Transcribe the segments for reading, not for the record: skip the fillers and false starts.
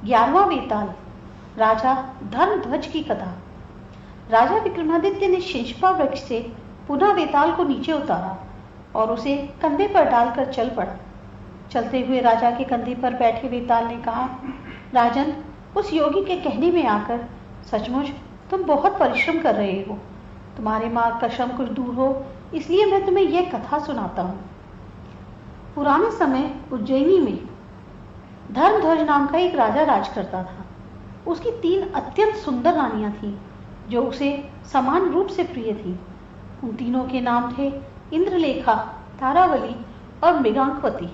11वां वेताल, राजा धर्मध्वज की कथा। राजा विक्रमादित्य ने शिंशपा वृक्ष से पुनः वेताल को नीचे उतारा और उसे कंधे पर डालकर चल पड़ा। चलते हुए राजा के कंधे पर बैठे वेताल ने कहा, राजन, उस योगी के कहने में आकर सचमुच तुम बहुत परिश्रम कर रहे हो। तुम्हारे मार्ग का श्रम कुछ दूर हो, इसलिए मैं तुम्हें यह कथा सुनाता हूँ। पुराने समय उज्जैनी में धर्मध्वज नाम का एक राजा राज करता था। उसकी 3 अत्यंत सुंदर रानियां थीं, जो उसे समान रूप से प्रिय थीं। उन तीनों के नाम थे इंद्रलेखा, तारावली और मृगांकवती।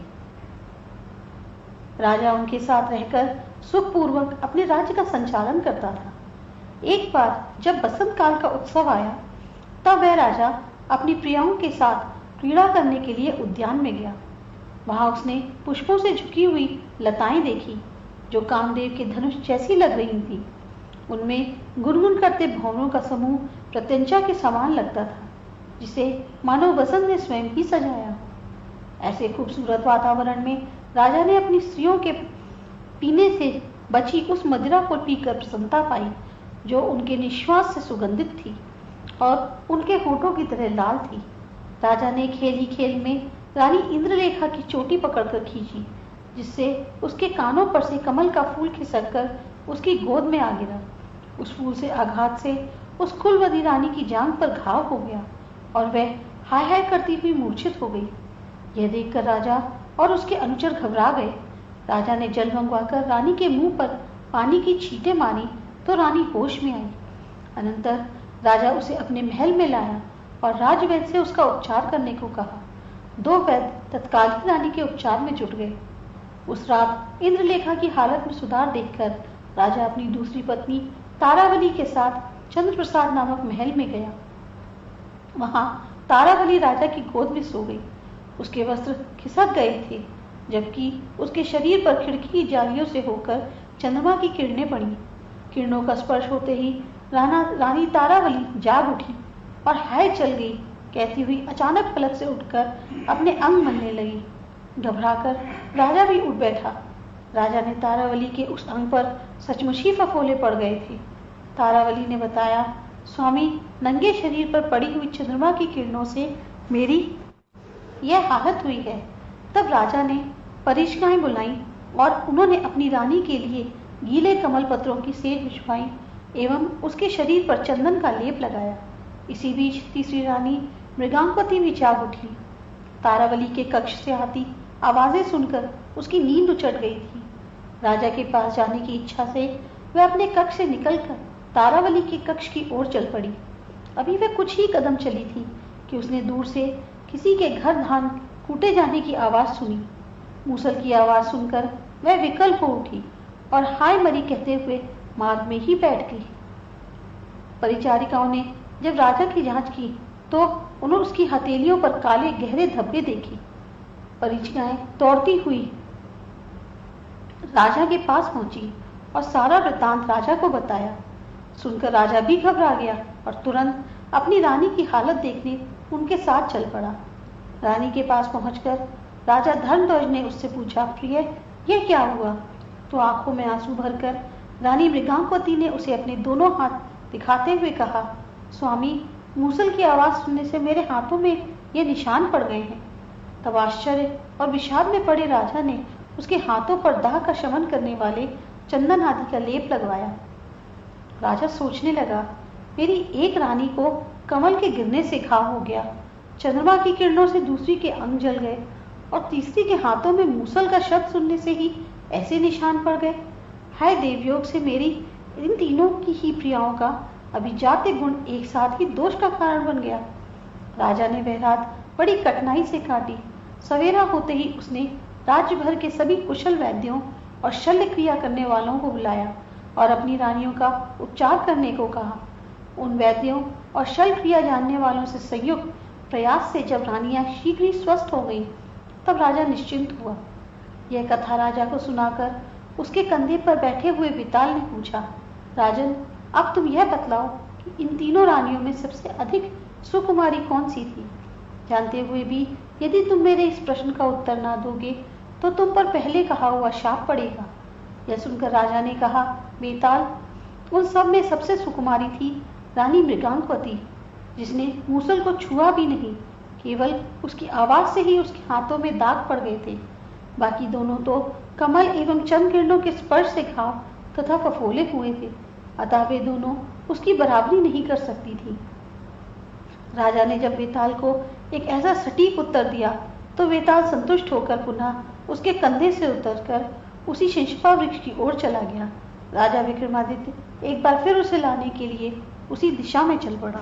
राजा उनके साथ रहकर सुखपूर्वक अपने राज्य का संचालन करता था। एक बार जब बसंत काल का उत्सव आया, तब वह राजा अपनी प्रियाओं के साथ क्रीड़ा करने के लिए उद्यान में गया। वहां उसने पुष्पों से झुकी हुई लताएं देखी, जो कामदेव के धनुष जैसी लग रही थी। उनमें गुनगुन करते भंवरों का समूह प्रत्यंचा के समान लगता था, जिसे मानो बसंत ने स्वयं ही सजाया हो। ऐसे खूबसूरत वातावरण में राजा ने अपनी स्त्रियों के पीने से बची उस मदिरा को पीकर प्रसन्नता पाई, जो उनके निश्वास से सुगंधित थी और उनके होठों की तरह लाल थी। राजा ने खेल ही खेल में रानी इंद्रलेखा की चोटी पकड़कर खींची, जिससे उसके कानों पर से कमल का फूल खिसक कर उसकी गोद में आ गिरा। उस फूल से आघात से उस कुलवती रानी की जांघ पर घाव हो गया और वह हाय हाय करती हुई मूर्छित हो गई। यह देखकर राजा और उसके अनुचर घबरा गए। राजा ने जल मंगवाकर रानी के मुंह पर पानी की छींटे मारी तो रानी होश में आई। अनंतर राजा उसे अपने महल में लाया और राजवैद्य से उसका उपचार करने को कहा। 2 वैद्य तत्काल ही रानी के उपचार में जुट गए। उस रात इंद्रलेखा की हालत में सुधार देखकर राजा अपनी दूसरी पत्नी तारावली के साथ चंद्रप्रसाद नामक महल में गया। वहां तारावली राजा की गोद में सो गई। उसके वस्त्र खिसक गए थे, जबकि उसके शरीर पर खिड़की की जालियों से होकर चंद्रमा की किरणें पड़ी। किरणों का स्पर्श होते ही रानी तारावली जाग उठी और हाय चल गई कहती हुई अचानक पलक से उठकर अपने अंग मलने लगी। घबराकर राजा भी उठ बैठा। राजा ने तारावली के उस अंग पर सचमुच ही फफोले पड़ गए थे। तारावली ने बताया, स्वामी, नंगे शरीर पर पड़ी हुई चंद्रमा की किरणों से मेरी यह हालत हुई है। तब राजा ने परिचारिकाएं बुलाई और उन्होंने अपनी रानी के लिए गीले कमल पत्रों की सेज बिछवाई एवं उसके शरीर पर चंदन का लेप लगाया। इसी बीच तीसरी रानी मृगांकवती भी जाग उठी। तारावली के कक्ष से आती आवाजें सुनकर उसकी नींद उचट गई थी। राजा के पास जाने की इच्छा से वह अपने कक्ष से निकलकर तारावली के कक्ष की ओर चल पड़ी। अभी वह कुछ ही कदम चली थी कि उसने दूर से किसी के घर धान कूटे जाने की आवाज सुनी। मूसल की आवाज सुनकर वह विकल हो उठी और हाय मरी कहते हुए मार्ग में ही बैठ गई। परिचारिकाओं ने जब राजा की जांच की तो उन्होंने उसकी हथेलियों पर काले गहरे धब्बे देखे। परिचारिकाएं दौड़ती हुई राजा के पास पहुंची और सारा वृत्तांत राजा को बताया। सुनकर राजा भी घबरा गया और तुरंत अपनी रानी की हालत देखने उनके साथ चल पड़ा। रानी के पास पहुंचकर राजा धर्मध्वज ने उससे पूछा, प्रिय, यह क्या हुआ? तो आंखों में आंसू भरकर रानी मृगांकवती ने उसे अपने दोनों हाथ दिखाते हुए कहा, स्वामी, मूसल की आवाज सुनने से मेरे हाथों में ये निशान पड़ गए हैं। तब आश्चर्य और विषाद में पड़े राजा ने उसके हाथों पर दाह का शमन करने वाले चंदन आदि का लेप लगवाया। राजा सोचने लगा, मेरी एक रानी को कमल के गिरने से घाव हो गया, चंद्रमा की किरणों से दूसरी के अंग जल गए और तीसरी के हाथों में मूसल का शब्द सुनने से ही ऐसे निशान पड़ गए। हाय, देवयोग से मेरी इन तीनों की ही प्रियाओं का अभिजात्य गुण एक साथ ही दोष का कारण बन गया। राजा ने वह रात बड़ी कठिनाई से काटी। सवेरा होते ही उसने राज्य भर के सभी कुशल वैद्यों और शल्य क्रिया करने वालों को बुलाया और अपनी रानियों का उपचार करने को कहा। उन वैद्यों और शल्य क्रिया जानने वालों से संयुक्त प्रयास से जब रानियां शीघ्र ही स्वस्थ हो गईं, तब राजा निश्चिंत हुआ। यह कथा राजा को सुनाकर उसके कंधे पर बैठे हुए विताल ने पूछा, राजन, अब तुम यह बतलाओ कि इन तीनों रानियों में सबसे अधिक सुकुमारी कौन सी थी? जानते हुए भी यदि तुम मेरे इस प्रश्न का उत्तर ना दोगे तो तुम पर पहले कहा हुआ शाप पड़ेगा। यह सुनकर राजा ने कहा, बेताल, उन सब में सबसे सुकुमारी थी रानी मृगांकवती, जिसने मूसल को छुआ भी नहीं, केवल उसकी आवाज से ही उसके हाथों में दाग पड़ गए थे। बाकी दोनों तो कमल एवं चंद्र किरणों के स्पर्श से घाव तथा फफोले हुए थे, अतः वे दोनों उसकी बराबरी नहीं कर सकती थी। राजा ने जब वेताल को एक ऐसा सटीक उत्तर दिया तो वेताल संतुष्ट होकर पुनः उसके कंधे से उतरकर उसी शिंशपा वृक्ष की ओर चला गया। राजा विक्रमादित्य एक बार फिर उसे लाने के लिए उसी दिशा में चल पड़ा।